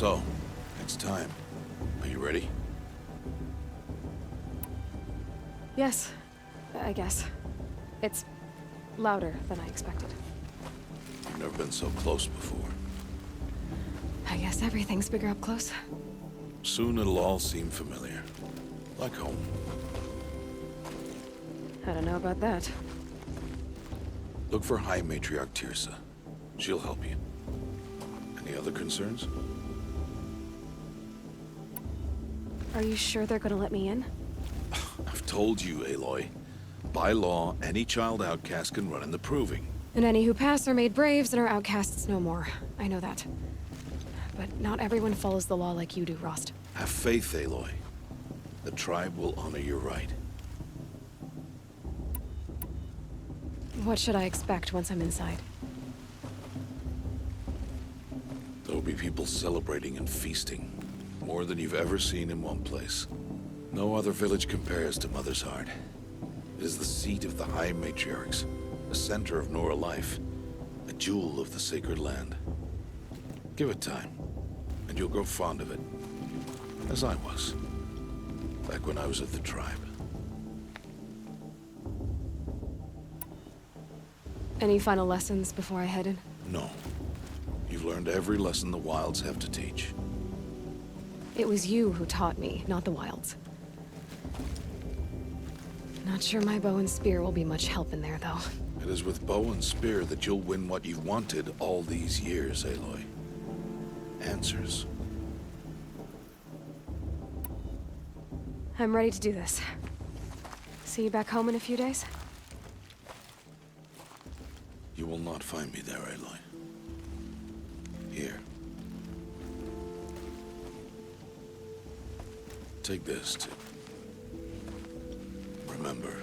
So, it's time. Are you ready? Yes, I guess. It's louder than I expected. You've never been so close before. I guess everything's bigger up close. Soon it'll all seem familiar. Like home. I don't know about that. Look for High Matriarch Tirsa. She'll help you. Any other concerns? Are you sure they're gonna let me in? I've told you, Aloy. By law, any child outcast can run in the Proving. And any who pass are made braves and are outcasts no more. I know that. But not everyone follows the law like you do, Rost. Have faith, Aloy. The tribe will honor your right. What should I expect once I'm inside? There'll be people celebrating and feasting. More than you've ever seen in one place. No other village compares to Mother's Heart. It is the seat of the High Matriarchs, the center of Nora life, a jewel of the sacred land. Give it time, and you'll grow fond of it. As I was, back when I was at the tribe. Any final lessons before I head in? No. You've learned every lesson the Wilds have to teach. It was you who taught me, not the Wilds. Not sure my bow and spear will be much help in there, though. It is with bow and spear that you'll win what you've wanted all these years, Aloy. Answers. I'm ready to do this. See you back home in a few days? You will not find me there, Aloy. Here. Take this to remember.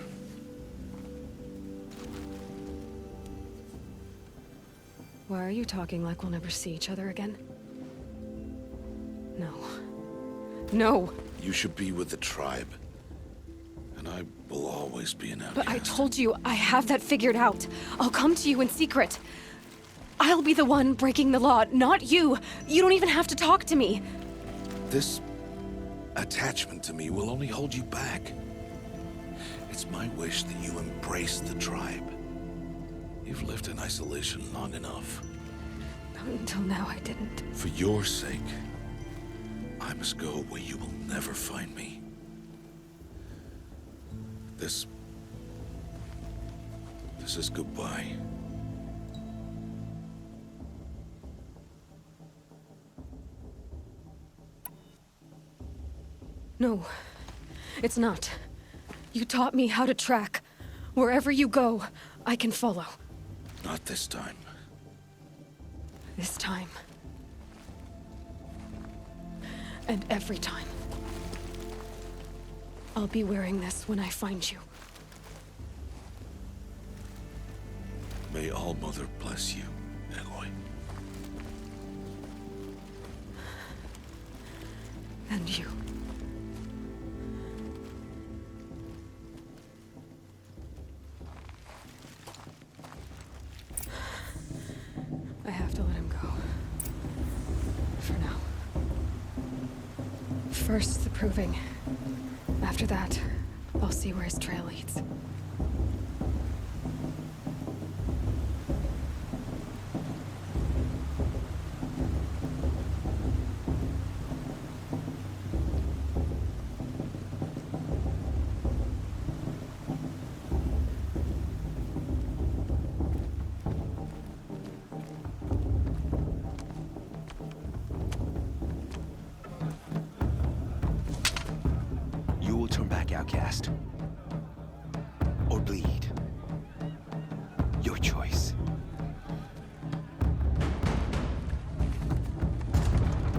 Why are you talking like we'll never see each other again? No. No! You should be with the tribe. And I will always be an outcast. But I told you, I have that figured out. I'll come to you in secret. I'll be the one breaking the law, not you. You don't even have to talk to me. This attachment to me will only hold you back. It's my wish that you embrace the tribe. You've lived in isolation long enough. Until now, I didn't. For your sake, I must go where you will never find me. This is goodbye. No, it's not. You taught me how to track. Wherever you go, I can follow. Not this time. This time. And every time. I'll be wearing this when I find you. May All-Mother bless you, Aloy. And you. I have to let him go. For now. First, the Proving. After that, I'll see where his trail leads. You will turn back, outcast. Or bleed. Your choice.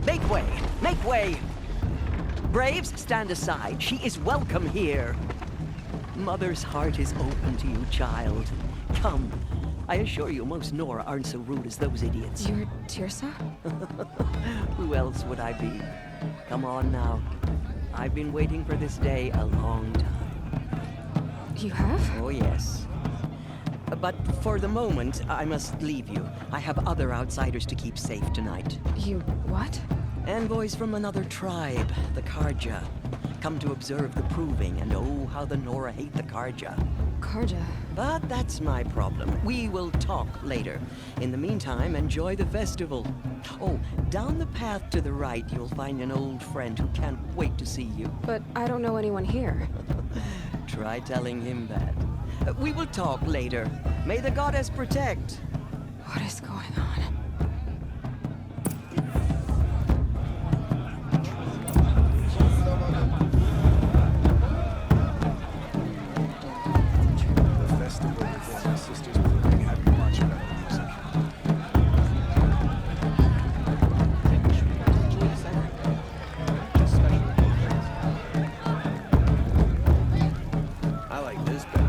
Make way! Make way! Braves, stand aside. She is welcome here. Mother's heart is open to you, child. Come. I assure you, most Nora aren't so rude as those idiots. You're Tirsa? Who else would I be? Come on now. I've been waiting for this day a long time. You have? Oh, yes. But for the moment, I must leave you. I have other outsiders to keep safe tonight. You what? Envoys from another tribe, the Karja, come to observe the proving, and oh, how the Nora hate the Karja. Karja. But that's my problem. We will talk later. In the meantime, enjoy the festival. Oh, down the path to the right, you'll find an old friend who can't wait to see you. But I don't know anyone here. Try telling him that. We will talk later. May the goddess protect. What is going on? The festival before my sister's wedding had much better music. I like this better.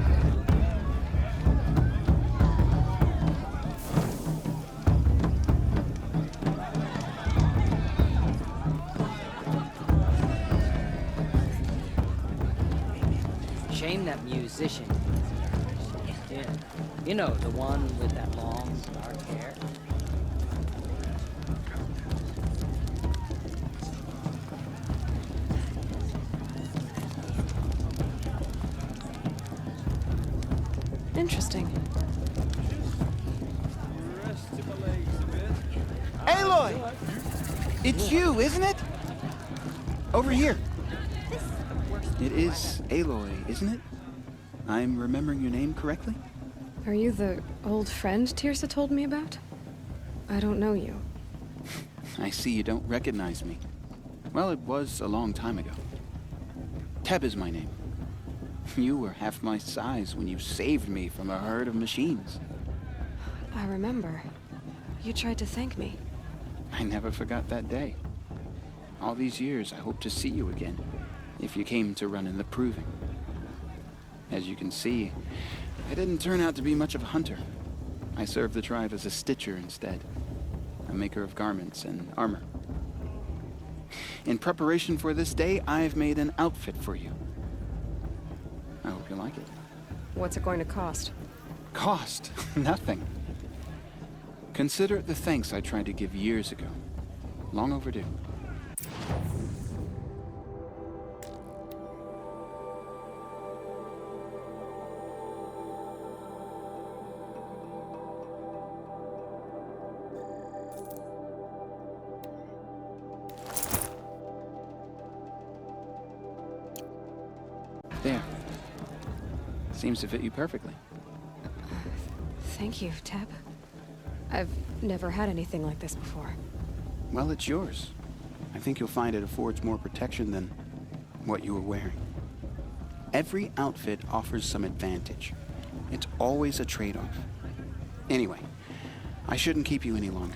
Shame that musician. Yeah. You know, the one with that long, dark hair. Interesting. Aloy! It's you, isn't it? Over here. It is Aloy, isn't it? I'm remembering your name correctly? Are you the old friend Tirsa told me about? I don't know you. I see you don't recognize me. Well, it was a long time ago. Teb is my name. You were half my size when you saved me from a herd of machines. I remember. You tried to thank me. I never forgot that day. All these years, I hope to see you again, if you came to run in the proving. As you can see, I didn't turn out to be much of a hunter. I served the tribe as a stitcher instead, a maker of garments and armor. In preparation for this day, I've made an outfit for you. I hope you like it. What's it going to cost? Cost? Nothing. Consider it the thanks I tried to give years ago. Long overdue. There. Seems to fit you perfectly. Thank you, Teb. I've never had anything like this before. Well, it's yours. I think you'll find it affords more protection than what you were wearing. Every outfit offers some advantage. It's always a trade-off. Anyway, I shouldn't keep you any longer.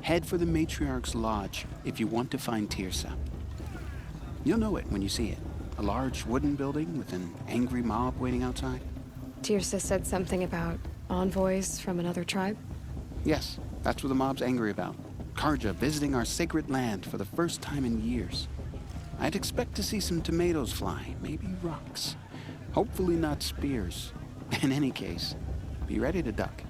Head for the Matriarch's Lodge if you want to find Tirsa. You'll know it when you see it. A large wooden building with an angry mob waiting outside. Tirsa said something about envoys from another tribe? Yes, that's what the mob's angry about. Karja visiting our sacred land for the first time in years. I'd expect to see some tomatoes fly, maybe rocks. Hopefully not spears. In any case, be ready to duck.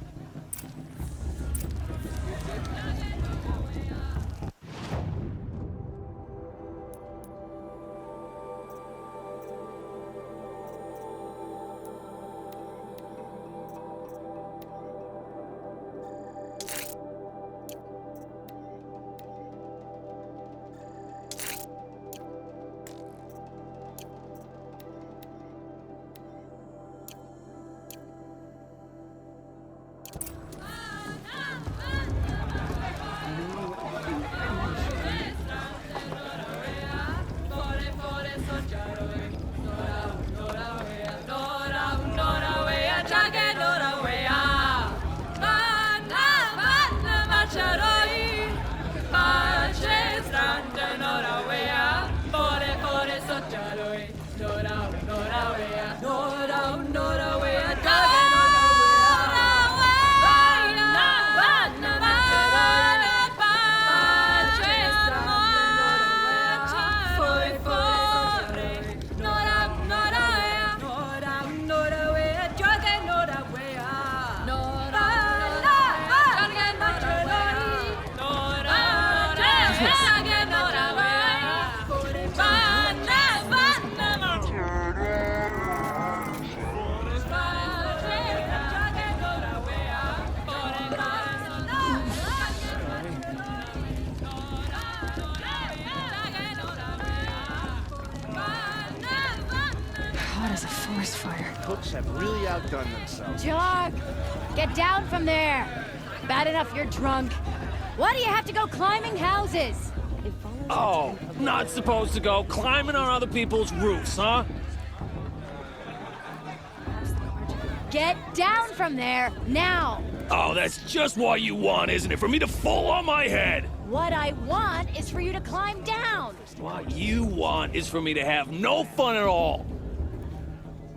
as a forest fire. Cooks have really outdone themselves. Jog! Get down from there! Bad enough you're drunk. Why do you have to go climbing houses? Oh, not supposed to go climbing on other people's roofs, huh? Get down from there, now! Oh, that's just what you want, isn't it? For me to fall on my head! What I want is for you to climb down! What you want is for me to have no fun at all.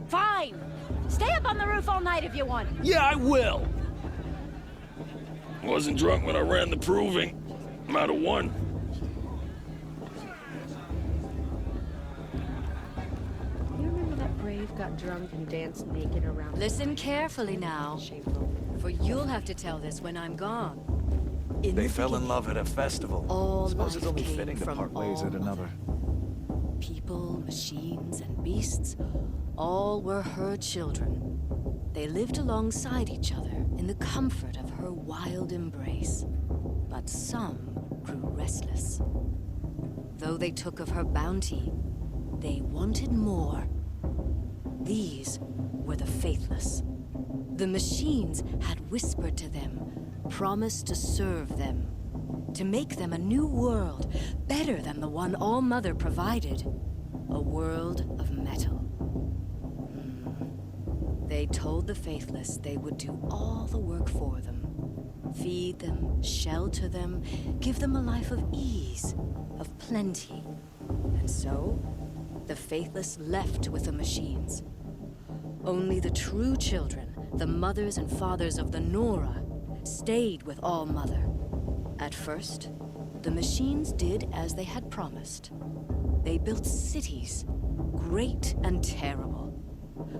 Fine! Stay up on the roof all night if you want. Yeah, I will. Wasn't drunk when I ran the proving. I'm out of one. You remember that Brave got drunk and danced naked around? Listen carefully now, Shameful. for you'll have to tell this when I'm gone. In They the fell in beginning, love at a festival. all Suppose it's life only came fitting to from part ways all at another. People, machines, and beasts, all were her children. They lived alongside each other in the comfort of her wild embrace. But some grew restless. Though they took of her bounty, they wanted more. These were the faithless. The machines had whispered to them, promised to serve them, to make them a new world, better than the one All-Mother provided. A world of metal. They told the faithless they would do all the work for them. Feed them, shelter them, give them a life of ease, of plenty. And so, the faithless left with the machines. Only the true children, the mothers and fathers of the Nora, stayed with All-Mother. At first, the machines did as they had promised. They built cities, great and terrible,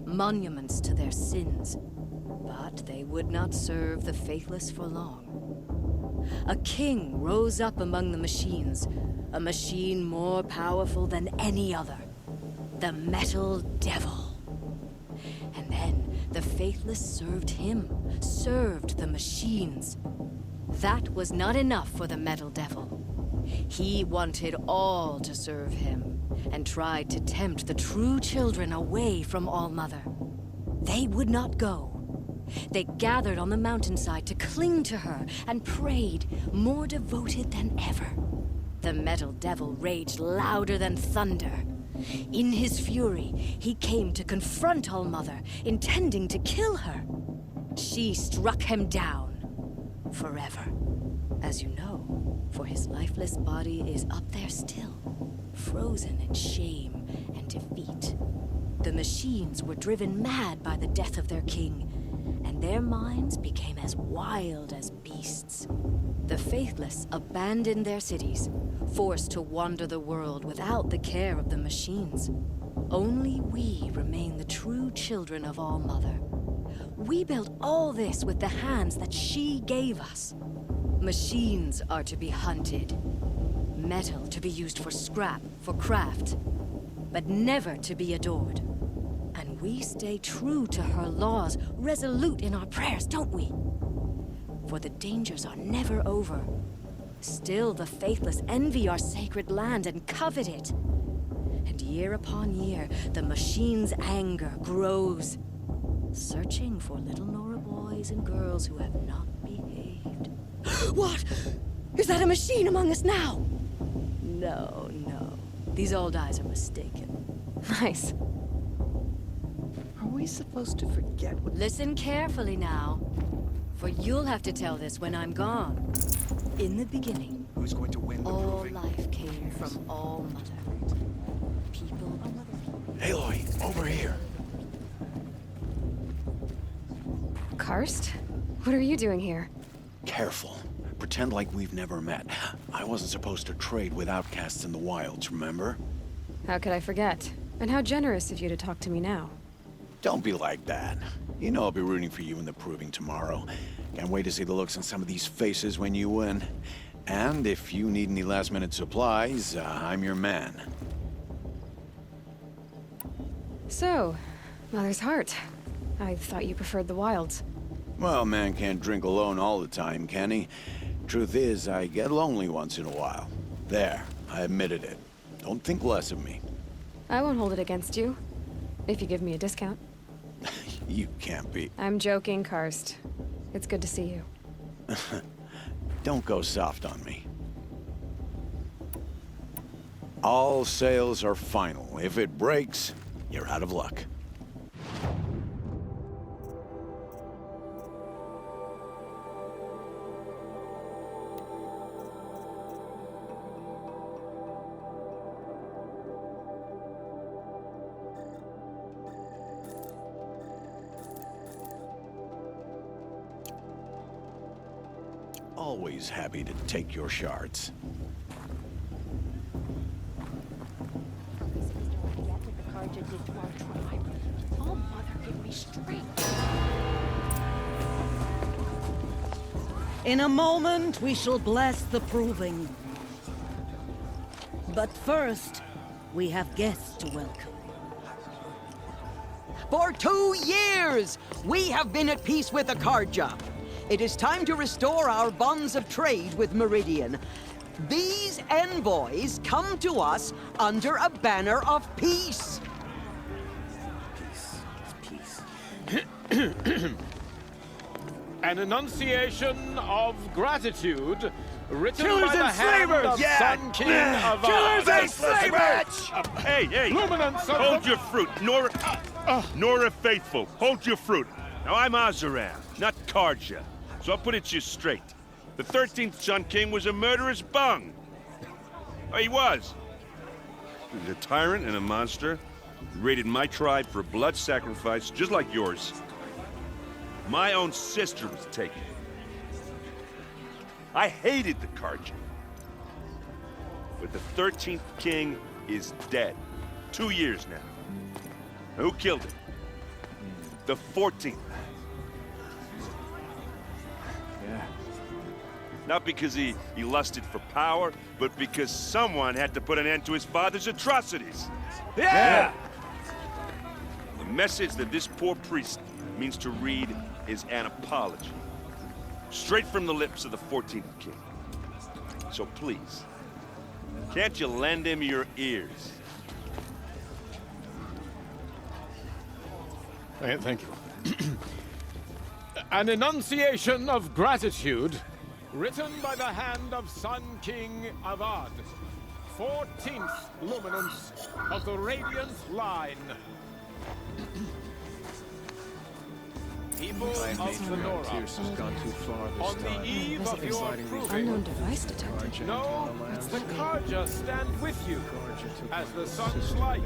monuments to their sins. But they would not serve the faithless for long. A king rose up among the machines, a machine more powerful than any other, the Metal Devil. And then the faithless served him, served the machines. That was not enough for the Metal Devil. He wanted all to serve him, and tried to tempt the true children away from All-Mother. They would not go. They gathered on the mountainside to cling to her and prayed, more devoted than ever. The Metal Devil raged louder than thunder. In his fury, he came to confront All-Mother, intending to kill her. She struck him down, forever. As you know, for his lifeless body is up there still, frozen in shame and defeat. The machines were driven mad by the death of their king, and their minds became as wild as beasts. The faithless abandoned their cities, forced to wander the world without the care of the machines. Only we remain the true children of All-Mother. We built all this with the hands that she gave us. Machines are to be hunted. Metal to be used for scrap, for craft. But never to be adored. And we stay true to her laws, resolute in our prayers, don't we? For the dangers are never over. Still the faithless envy our sacred land and covet it. And year upon year, the machine's anger grows, searching for little Nora boys and girls who have not behaved. What? Is that a machine among us now? No, no. These old eyes are mistaken. Nice. Are we supposed to forget what... Listen carefully now, for you'll have to tell this when I'm gone. In the beginning, Who's going to win the all proving? life came from All-Mother. People... Aloy, over here. Karst? What are you doing here? Careful. Pretend like we've never met. I wasn't supposed to trade with outcasts in the wilds, remember? How could I forget? And how generous of you to talk to me now. Don't be like that. You know I'll be rooting for you in the proving tomorrow. Can't wait to see the looks on some of these faces when you win. And if you need any last-minute supplies, I'm your man. So, Mother's Heart. I thought you preferred the wilds. Well, man can't drink alone all the time, can he? Truth is, I get lonely once in a while. There, I admitted it. Don't think less of me. I won't hold it against you. If you give me a discount. You can't be. I'm joking, Karst. It's good to see you. Don't go soft on me. All sales are final. If it breaks, you're out of luck. Always happy to take your shards. Oh, mother, give me straight. In a moment, we shall bless the proving. But first, we have guests to welcome. For 2 years, we have been at peace with Akarja. It is time to restore our bonds of trade with Meridian. These envoys come to us under a banner of peace. An enunciation of gratitude written Killers by the and hand slavers! of Sun King of Killers and slavers! Hey, hey! Luminance of Hold the... your fruit, Nora Faithful. Hold your fruit. Now, I'm Azaran, not Karja, so I'll put it to you straight. The 13th Sun King was a murderous bung. Oh, he was. He was a tyrant and a monster. He raided my tribe for a blood sacrifice, just like yours. My own sister was taken. I hated the Karja. But the 13th King is dead. 2 years now. Who killed him? The 14th. Yeah. Not because he lusted for power, but because someone had to put an end to his father's atrocities. Yeah! The message that this poor priest means to read is an apology. Straight from the lips of the 14th King. So please, can't you lend him your ears? Thank you. An enunciation of gratitude written by the hand of Sun King Avad, 14th luminance of the Radiant Line. People of the Nora, Pierce has gone too far this on the time. eve of your proving, Unknown device detected. know the Karja stand with you as the sun's light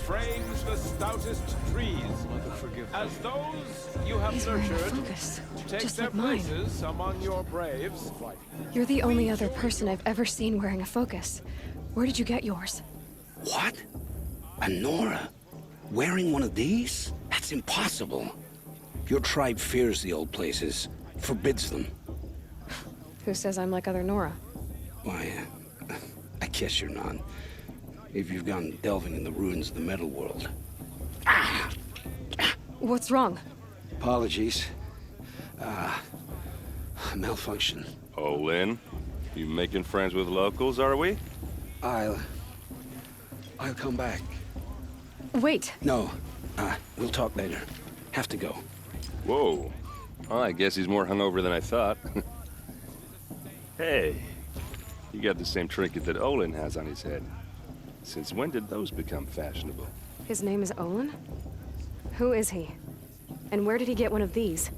frames the stoutest trees, as those you have He's wearing a nurtured focus, take just their like mine. places among your braves. You're the only other person I've ever seen wearing a focus. Where did you get yours? What? A Nora? Wearing one of these? That's impossible. Your tribe fears the old places, forbids them. Who says I'm like other Nora? Why, I guess you're not. If you've gone delving in the ruins of the metal world. What's wrong? Apologies. Malfunction. Oh, Lynn, you making friends with locals, are we? I'll come back. Wait. No, we'll talk later. Have to go. Whoa. Well, I guess he's more hungover than I thought. Hey, you got the same trinket that Olin has on his head. Since when did those become fashionable? His name is Olin? Who is he? And where did he get one of these?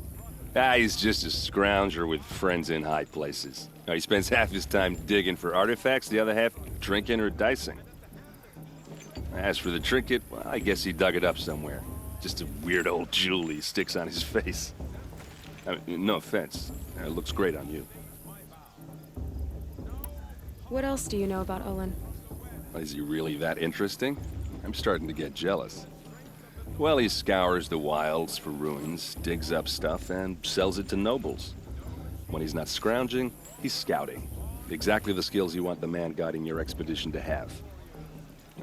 He's just a scrounger with friends in high places. Now, he spends half his time digging for artifacts, the other half drinking or dicing. As for the trinket, well, I guess he dug it up somewhere. Just a weird old jewel he sticks on his face. I mean, no offense. It looks great on you. What else do you know about Olin? Is he really that interesting? I'm starting to get jealous. Well, he scours the wilds for ruins, digs up stuff, and sells it to nobles. When he's not scrounging, he's scouting. Exactly the skills you want the man guiding your expedition to have.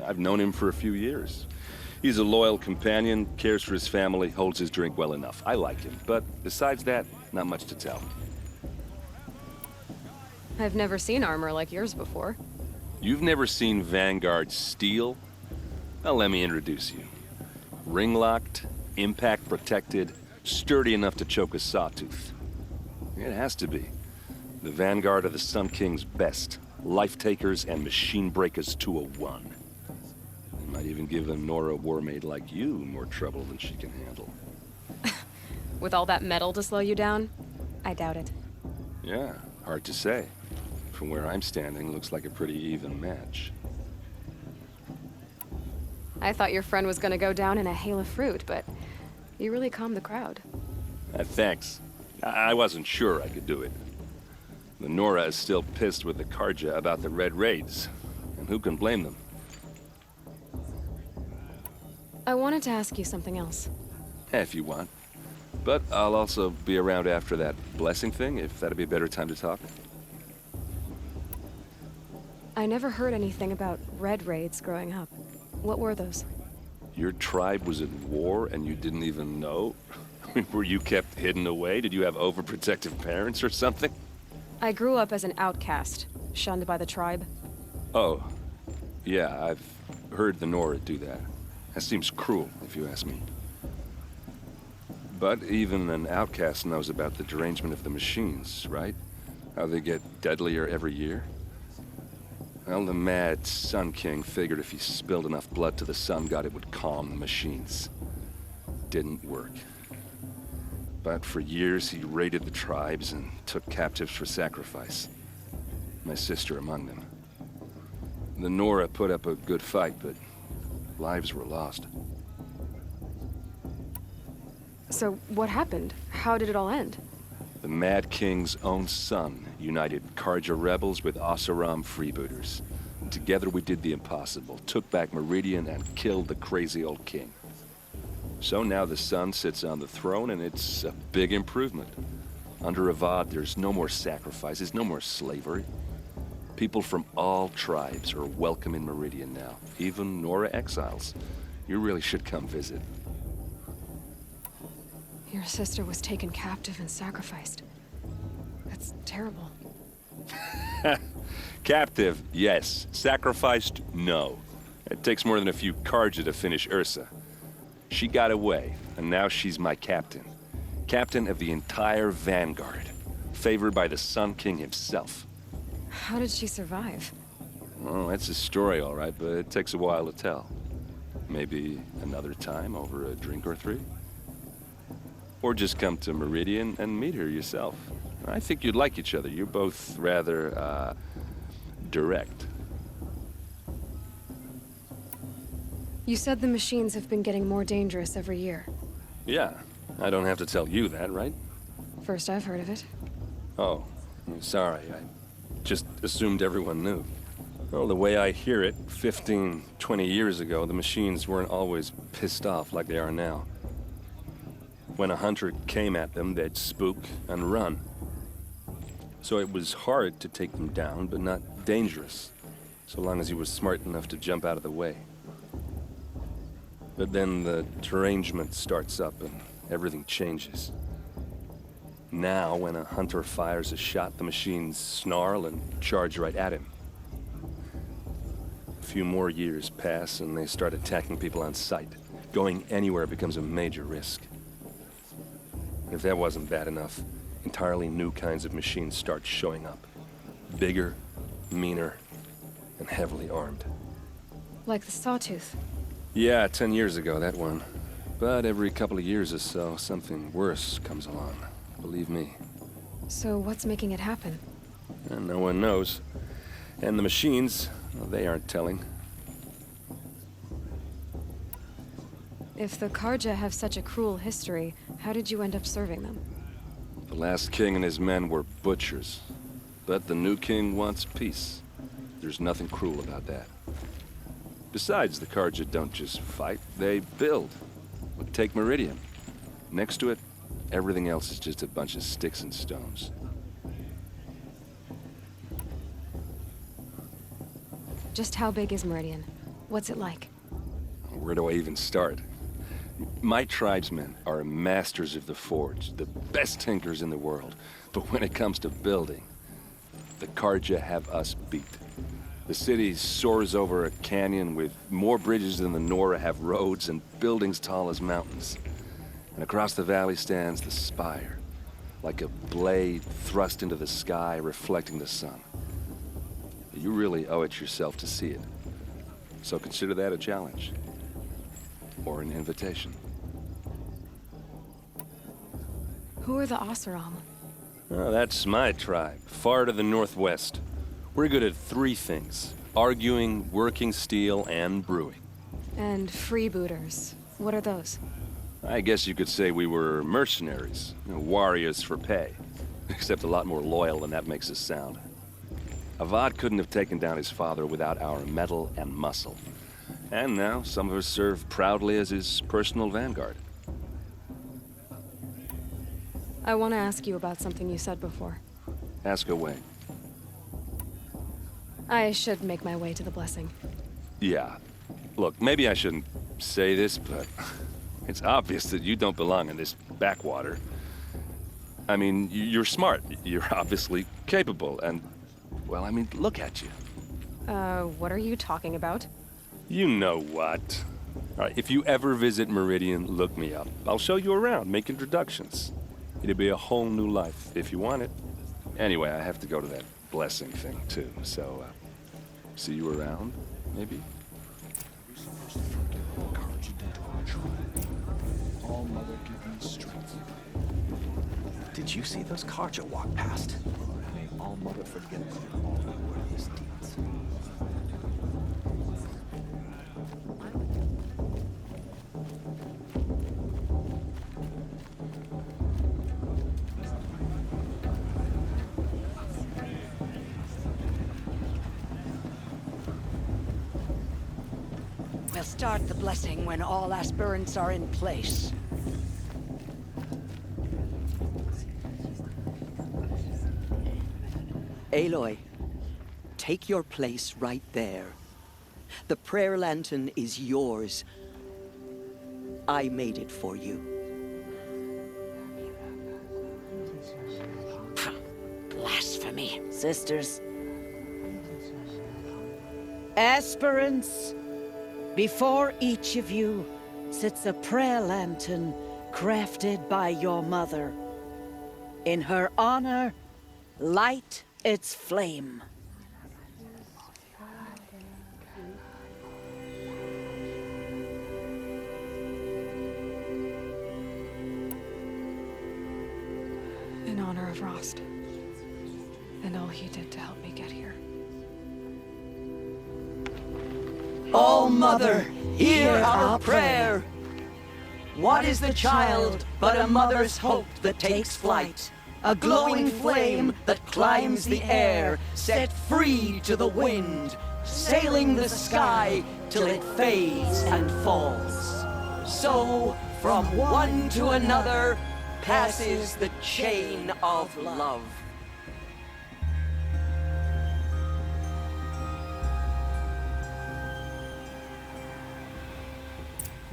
I've known him for a few years. He's a loyal companion, cares for his family, holds his drink well enough. I like him, but besides that, not much to tell. I've never seen armor like yours before. You've never seen Vanguard steel? Well, let me introduce you. Ring-locked, impact-protected, sturdy enough to choke a sawtooth. It has to be. The vanguard of the Sun King's best. Life-takers and machine breakers to a one. They might even give a Nora warmaid like you more trouble than she can handle. With all that metal to slow you down? I doubt it. Yeah, hard to say. From where I'm standing, looks like a pretty even match. I thought your friend was gonna go down in a hail of fruit, but you really calmed the crowd. Thanks. I wasn't sure I could do it. The Nora is still pissed with the Karja about the Red Raids, and who can blame them? I wanted to ask you something else. If you want. But I'll also be around after that blessing thing, if that'd be a better time to talk. I never heard anything about Red Raids growing up. What were those? Your tribe was at war and you didn't even know? Were you kept hidden away? Did you have overprotective parents or something? I grew up as an outcast, shunned by the tribe. Oh, yeah, I've heard the Nora do that. That seems cruel, if you ask me. But even an outcast knows about the derangement of the machines, right? How they get deadlier every year? Well, the mad Sun King figured if he spilled enough blood to the Sun God, it would calm the machines. Didn't work. But for years, he raided the tribes and took captives for sacrifice. My sister among them. The Nora put up a good fight, but lives were lost. So what happened? How did it all end? The Mad King's own son united Karja rebels with Oseram freebooters. Together we did the impossible, took back Meridian and killed the crazy old king. So now the son sits on the throne and it's a big improvement. Under Avad, there's no more sacrifices, no more slavery. People from all tribes are welcome in Meridian now, even Nora exiles. You really should come visit. Your sister was taken captive and sacrificed. That's terrible. Captive, yes. Sacrificed, no. It takes more than a few Karja to finish Ursa. She got away, and now she's my captain. Captain of the entire Vanguard. Favored by the Sun King himself. How did she survive? Well, that's a story, all right, but it takes a while to tell. Maybe another time over a drink or three? Or just come to Meridian and meet her yourself. I think you'd like each other. You're both rather, direct. You said the machines have been getting more dangerous every year. Yeah, I don't have to tell you that, right? First I've heard of it. Oh, I'm sorry. I just assumed everyone knew. Well, the way I hear it, 15, 20 years ago, the machines weren't always pissed off like they are now. When a hunter came at them, they'd spook and run. So it was hard to take them down, but not dangerous, so long as he was smart enough to jump out of the way. But then the derangement starts up and everything changes. Now, when a hunter fires a shot, the machines snarl and charge right at him. A few more years pass and they start attacking people on sight. Going anywhere becomes a major risk. If that wasn't bad enough, entirely new kinds of machines start showing up. Bigger, meaner, and heavily armed. Like the Sawtooth. Yeah, 10 years ago, that one. But every couple of years or so, something worse comes along. Believe me. So what's making it happen? And no one knows. And the machines, well, they aren't telling. If the Karja have such a cruel history, how did you end up serving them? The last king and his men were butchers. But the new king wants peace. There's nothing cruel about that. Besides, the Karja don't just fight, they build. Take Meridian. Next to it, everything else is just a bunch of sticks and stones. Just how big is Meridian? What's it like? Where do I even start? My tribesmen are masters of the forge, the best tinkers in the world. But when it comes to building, the Karja have us beat. The city soars over a canyon with more bridges than the Nora have roads and buildings tall as mountains. And across the valley stands the spire, like a blade thrust into the sky, reflecting the sun. You really owe it yourself to see it. So consider that a challenge. Or an invitation. Who are the Oseram? Oh, that's my tribe, far to the northwest. We're good at three things: arguing, working steel, and brewing. And freebooters. What are those? I guess you could say we were mercenaries, warriors for pay. Except a lot more loyal than that makes us sound. Avad couldn't have taken down his father without our metal and muscle. And now, some of us serve proudly as his personal vanguard. I want to ask you about something you said before. Ask away. I should make my way to the blessing. Yeah. Look, maybe I shouldn't say this, but it's obvious that you don't belong in this backwater. I mean, you're smart. You're obviously capable, and, well, I mean, look at you. What are you talking about? You know what. All right, if you ever visit Meridian, look me up. I'll show you around, make introductions. It'll be a whole new life, if you want it. Anyway, I have to go to that blessing thing, too, so, see you around, maybe? All Mother give me strength. Did you see those Karja walk past? May All Mother forget them all the worthless deeds. We'll start the blessing when all aspirants are in place. Aloy, take your place right there. The prayer lantern is yours. I made it for you. Blasphemy, sisters. Aspirants, before each of you sits a prayer lantern crafted by your mother. In her honor, light its flame. In honor of Rost. And all he did to help me get here. All Mother, hear our prayer. What is the child but a mother's hope that takes flight? A glowing flame that climbs the air, set free to the wind, sailing the sky till it fades and falls. So, from one to another, passes the chain of love.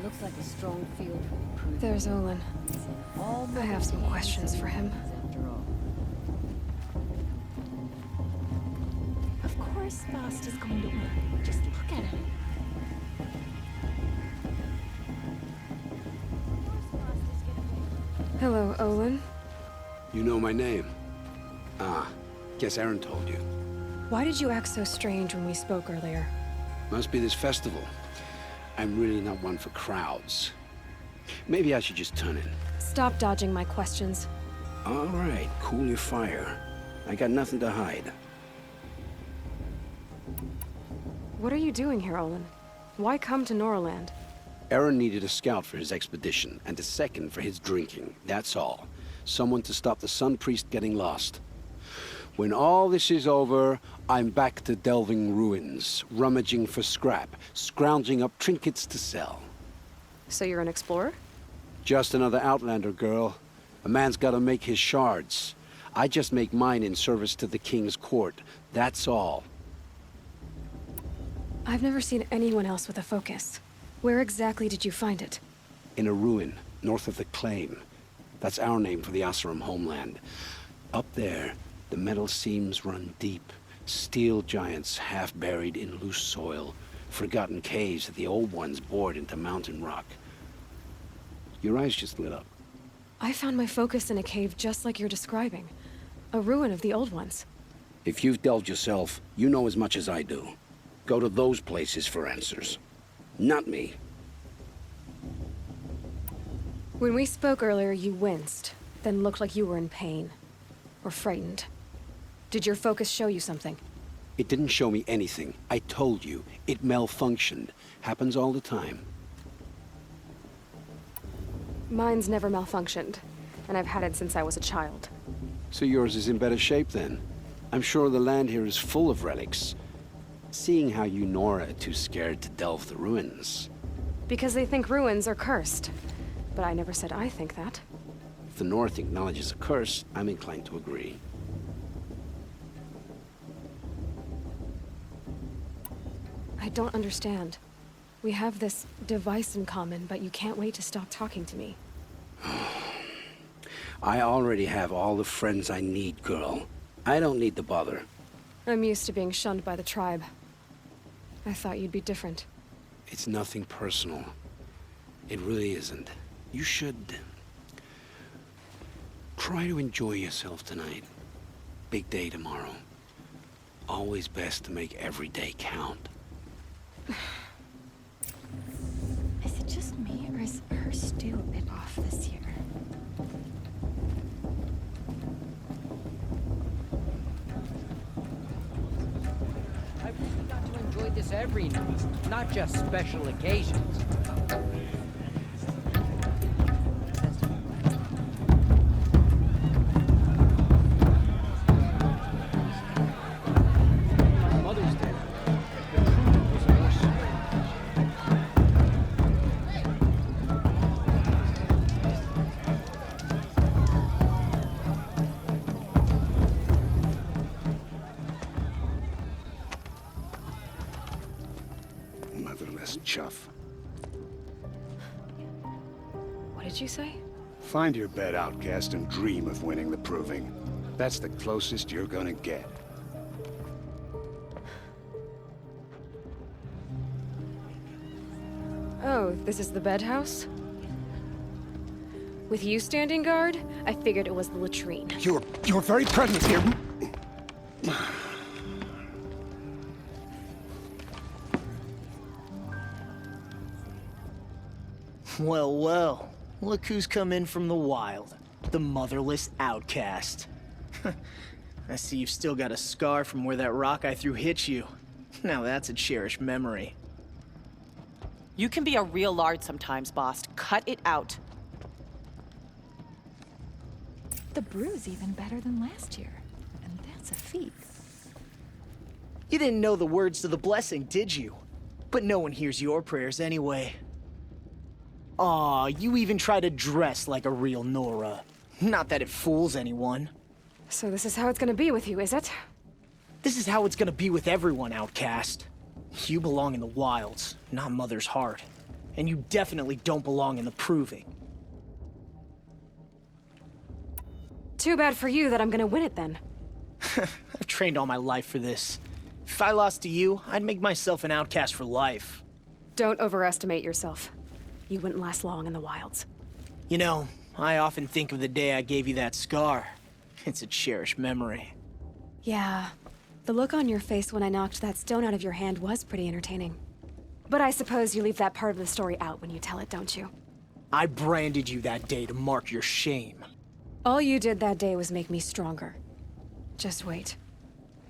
Looks like a strong field. There's Olin. I have some questions for him. Of course Bast is going to win. Just look at him. Hello, Olin. You know my name? Ah, guess Aaron told you. Why did you act so strange when we spoke earlier? Must be this festival. I'm really not one for crowds. Maybe I should just turn in. Stop dodging my questions. All right, cool your fire. I got nothing to hide. What are you doing here, Olin? Why come to Noraland? Aaron needed a scout for his expedition, and a second for his drinking. That's all. Someone to stop the Sun Priest getting lost. When all this is over, I'm back to delving ruins, rummaging for scrap, scrounging up trinkets to sell. So you're an explorer? Just another Outlander, girl. A man's gotta make his shards. I just make mine in service to the King's court. That's all. I've never seen anyone else with a focus. Where exactly did you find it? In a ruin, north of the Claim. That's our name for the Oseram homeland. Up there, the metal seams run deep, Steel giants half buried in loose soil, forgotten caves that the old ones bored into mountain rock. Your eyes just lit up. I found my focus in a cave just like you're describing. A ruin of the old ones. If you've delved yourself, you know as much as I do. Go to those places for answers. Not me. When we spoke earlier, you winced, then looked like you were in pain. Or frightened. Did your focus show you something? It didn't show me anything. I told you. It malfunctioned. Happens all the time. Mine's never malfunctioned, and I've had it since I was a child. So yours is in better shape then. I'm sure the land here is full of relics. Seeing how you Nora are too scared to delve the ruins. Because they think ruins are cursed. But I never said I think that. If the North acknowledges a curse, I'm inclined to agree. I don't understand. We have this device in common, but you can't wait to stop talking to me. I already have all the friends I need, girl. I don't need the bother. I'm used to being shunned by the tribe. I thought you'd be different. It's nothing personal. It really isn't. You should... try to enjoy yourself tonight. Big day tomorrow. Always best to make every day count. Is it just me, or is her stew a bit off this year? I really got to enjoy this every night, not just special occasions. Mother's Day. The truth was more strange. Motherless chuff. What did you say? Find your bed, outcast, and dream of winning the proving. That's the closest you're gonna get. Oh, this is the bedhouse? With you standing guard, I figured it was the latrine. Your very presence here... Well, well. Look who's come in from the wild. The motherless outcast. I see you've still got a scar from where that rock I threw hit you. Now that's a cherished memory. You can be a real lard sometimes, boss. Cut it out. The brew's even better than last year, and that's a feat. You didn't know the words to the blessing, did you? But no one hears your prayers anyway. Aw, you even try to dress like a real Nora. Not that it fools anyone. So this is how it's gonna be with you, is it? This is how it's gonna be with everyone, outcast. You belong in the wilds, not Mother's Heart. And you definitely don't belong in the proving. Too bad for you that I'm gonna win it then. I've trained all my life for this. If I lost to you, I'd make myself an outcast for life. Don't overestimate yourself. You wouldn't last long in the wilds. You know, I often think of the day I gave you that scar. It's a cherished memory. Yeah. The look on your face when I knocked that stone out of your hand was pretty entertaining. But I suppose you leave that part of the story out when you tell it, don't you? I branded you that day to mark your shame. All you did that day was make me stronger. Just wait.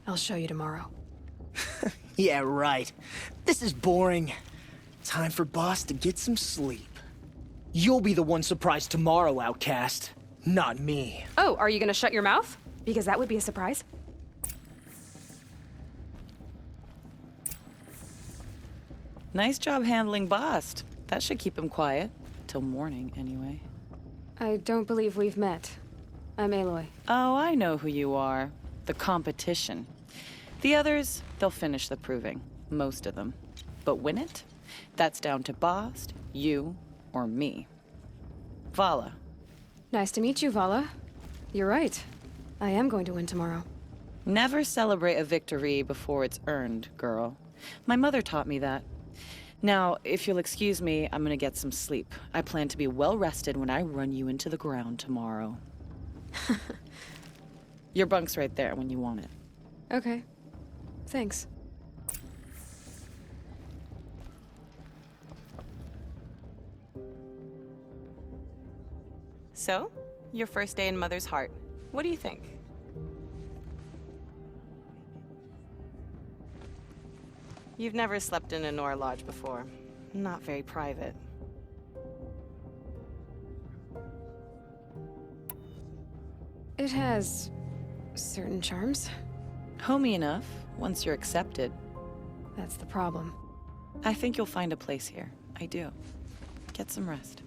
I'll show you tomorrow. Yeah, right. This is boring. Time for Boss to get some sleep. You'll be the one surprised tomorrow, outcast. Not me. Oh, are you gonna shut your mouth? Because that would be a surprise. Nice job handling Bast. That should keep him quiet. Till morning, anyway. I don't believe we've met. I'm Aloy. Oh, I know who you are. The competition. The others, they'll finish the proving. Most of them. But win it? That's down to Bast, you, or me. Vala. Nice to meet you, Vala. You're right. I am going to win tomorrow. Never celebrate a victory before it's earned, girl. My mother taught me that. Now, if you'll excuse me, I'm gonna get some sleep. I plan to be well rested when I run you into the ground tomorrow. Your bunk's right there when you want it. Okay. Thanks. So, your first day in Mother's Heart. What do you think? You've never slept in a Nora Lodge before. Not very private. It has certain charms. Homey enough, once you're accepted. That's the problem. I think you'll find a place here. I do. Get some rest.